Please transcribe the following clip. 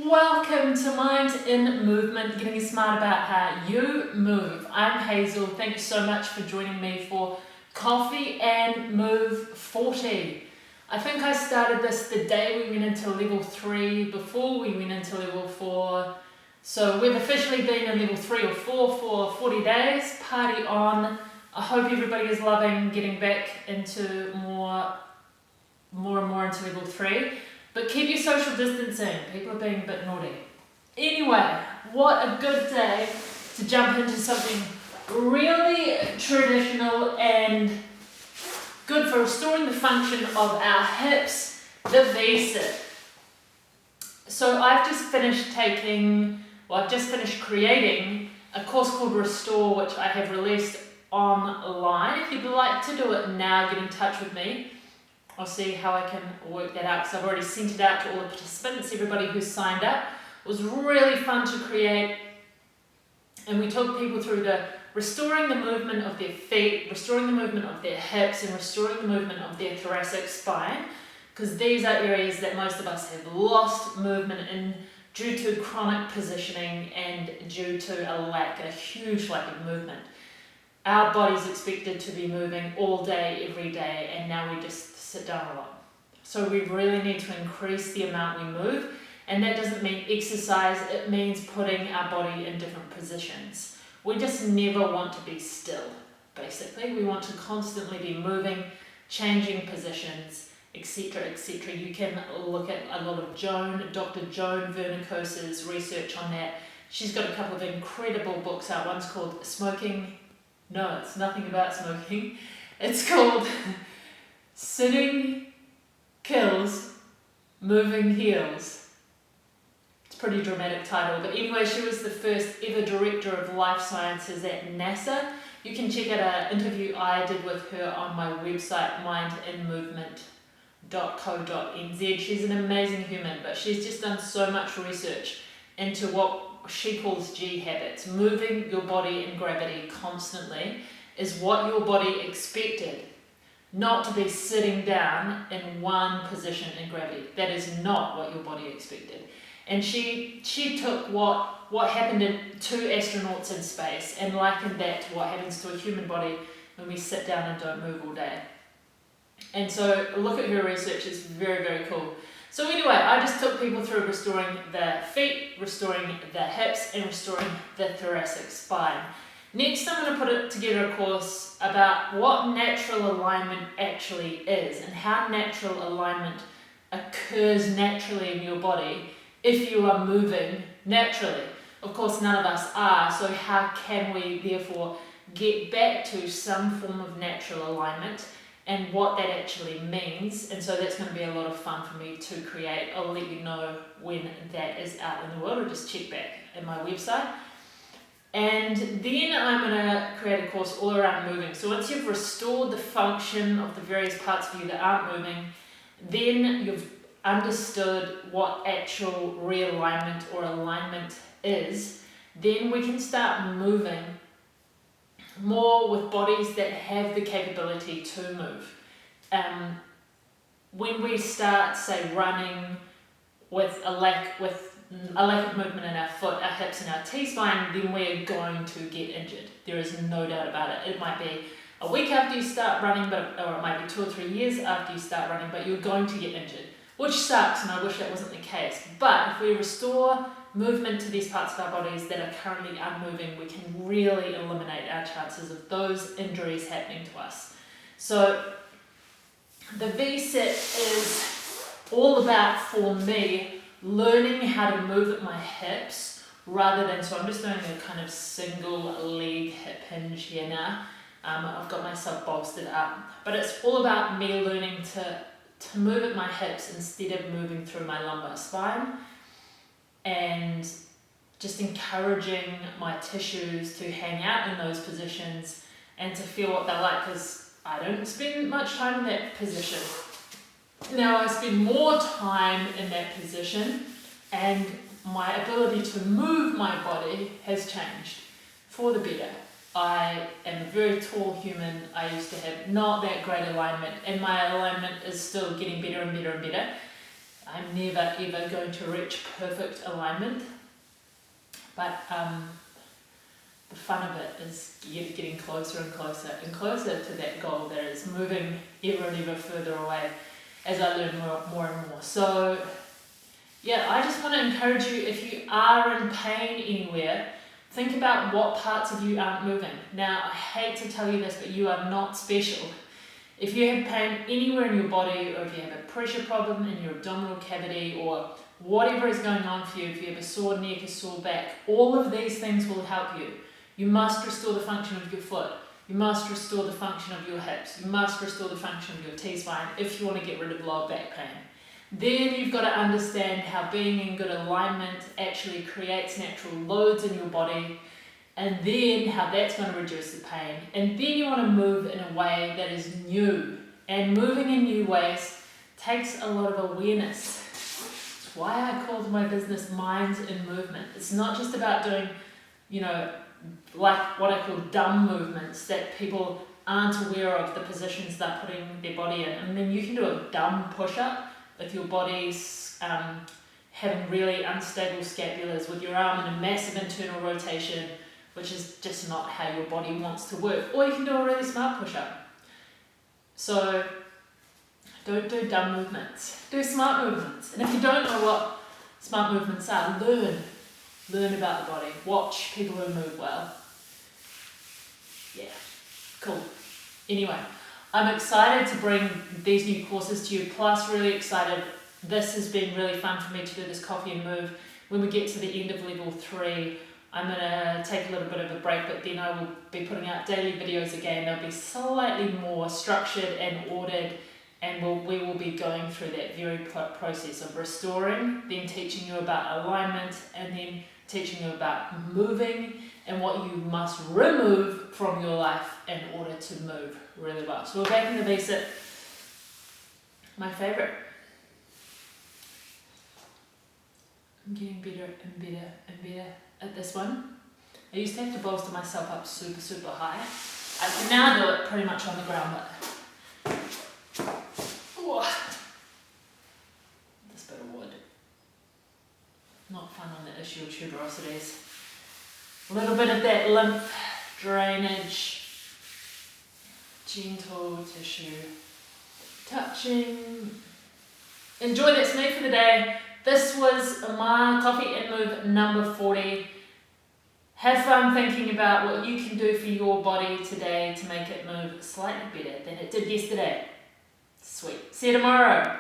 Welcome to Mind in Movement, getting smart about how you move. I'm Hazel. Thank you so much for joining me for Coffee and Move 40. I think I started this the day we went into level 3, before we went into level 4. So we've officially been in level 3 or 4 for 40 days. Party on. I hope everybody is loving getting back into more and more into level 3. But keep your social distancing. People are being a bit naughty. Anyway, what a good day to jump into something really traditional and good for restoring the function of our hips, the V-sit. So I've just finished creating a course called Restore, which I have released online. If you'd like to do it now, get in touch with me. I'll see how I can work that out because I've already sent it out to all the participants, everybody who's signed up. It was really fun to create, and we took people through the restoring the movement of their feet, restoring the movement of their hips, and restoring the movement of their thoracic spine, because these are areas that most of us have lost movement in due to chronic positioning and due to a huge lack of movement. Our body's expected to be moving all day, every day, and now we just sit down a lot. So we really need to increase the amount we move, and that doesn't mean exercise, it means putting our body in different positions. We just never want to be still, basically. We want to constantly be moving, changing positions, etc., etc. You can look at a lot of Dr. Joan Vernicose's research on that. She's got a couple of incredible books out. One's called Smoking. No, it's nothing about smoking. It's called Sitting Kills, Moving Heals. It's a pretty dramatic title, but anyway, she was the first ever director of life sciences at NASA. You can check out an interview I did with her on my website, mindinmovement.co.nz. She's an amazing human, but she's just done so much research into what she calls G habits. Moving your body in gravity constantly is what your body expected. Not to be sitting down in one position in gravity. That is not what your body expected. And she took what happened to astronauts in space and likened that to what happens to a human body when we sit down and don't move all day. And so look at her research, it's very, very cool. So anyway, I just took people through restoring the feet, restoring the hips, and restoring the thoracic spine. Next, I'm going to put together a course about what natural alignment actually is and how natural alignment occurs naturally in your body if you are moving naturally. Of course, none of us are, so how can we therefore get back to some form of natural alignment and what that actually means? And so that's going to be a lot of fun for me to create. I'll let you know when that is out in the world, or just check back at my website. And then I'm going to create a course all around moving. So once you've restored the function of the various parts of you that aren't moving, then you've understood what actual realignment or alignment is, then we can start moving more with bodies that have the capability to move. When we start, say, running with a lack of movement in our foot, our hips and our T-spine, then we're going to get injured. There is no doubt about it. It might be a week after you start running, or it might be 2 or 3 years after you start running, but you're going to get injured, which sucks, and I wish that wasn't the case. But if we restore movement to these parts of our bodies that are currently unmoving, we can really eliminate our chances of those injuries happening to us. So the V-sit is all about, for me, learning how to move at my hips rather than, so I'm just doing a kind of single leg hip hinge here now. I've got myself bolstered up, but it's all about me learning to move at my hips instead of moving through my lumbar spine, and just encouraging my tissues to hang out in those positions and to feel what they're like, because I don't spend much time in that position. Now I spend more time in that position, and my ability to move my body has changed for the better. I am a very tall human. I used to have not that great alignment, and my alignment is still getting better and better and better. I'm never ever going to reach perfect alignment, but the fun of it is getting closer and closer and closer to that goal that is moving ever and ever further away as I learn more and more. So yeah, I just want to encourage you, if you are in pain anywhere, think about what parts of you aren't moving. Now, I hate to tell you this, but you are not special. If you have pain anywhere in your body, or if you have a pressure problem in your abdominal cavity, or whatever is going on for you, if you have a sore neck, a sore back, all of these things will help you. You must restore the function of your foot. You must restore the function of your hips. You must restore the function of your T-spine if you want to get rid of lower back pain. Then you've got to understand how being in good alignment actually creates natural loads in your body, and then how that's going to reduce the pain. And then you want to move in a way that is new. And moving in new ways takes a lot of awareness. It's why I called my business Minds in Movement. It's not just about doing, like what I call dumb movements that people aren't aware of the positions they're putting their body in. I mean, you can do a dumb push-up if your body's having really unstable scapulars, with your arm in a massive internal rotation, which is just not how your body wants to work. Or you can do a really smart push-up. So don't do dumb movements, do smart movements. And if you don't know what smart movements are, learn about the body, watch people who move well. Yeah, cool. Anyway, I'm excited to bring these new courses to you, plus really excited. This has been really fun for me to do this Coffee and Move. When we get to the end of level 3, I'm going to take a little bit of a break, but then I will be putting out daily videos again. They'll be slightly more structured and ordered, and we will be going through that very process of restoring, then teaching you about alignment, and then teaching you about moving and what you must remove from your life in order to move really well. So we're back in the basic. My favourite. I'm getting better and better and better at this one. I used to have to bolster myself up super, super high. I can now do it pretty much on the ground, but this bit of wood. Not fun on the issue of tuberosities. A little bit of that lymph drainage, gentle tissue touching. Enjoy, that's me for the day. This was my Coffee and Move number 40. Have fun thinking about what you can do for your body today to make it move slightly better than it did yesterday. Sweet. See you tomorrow.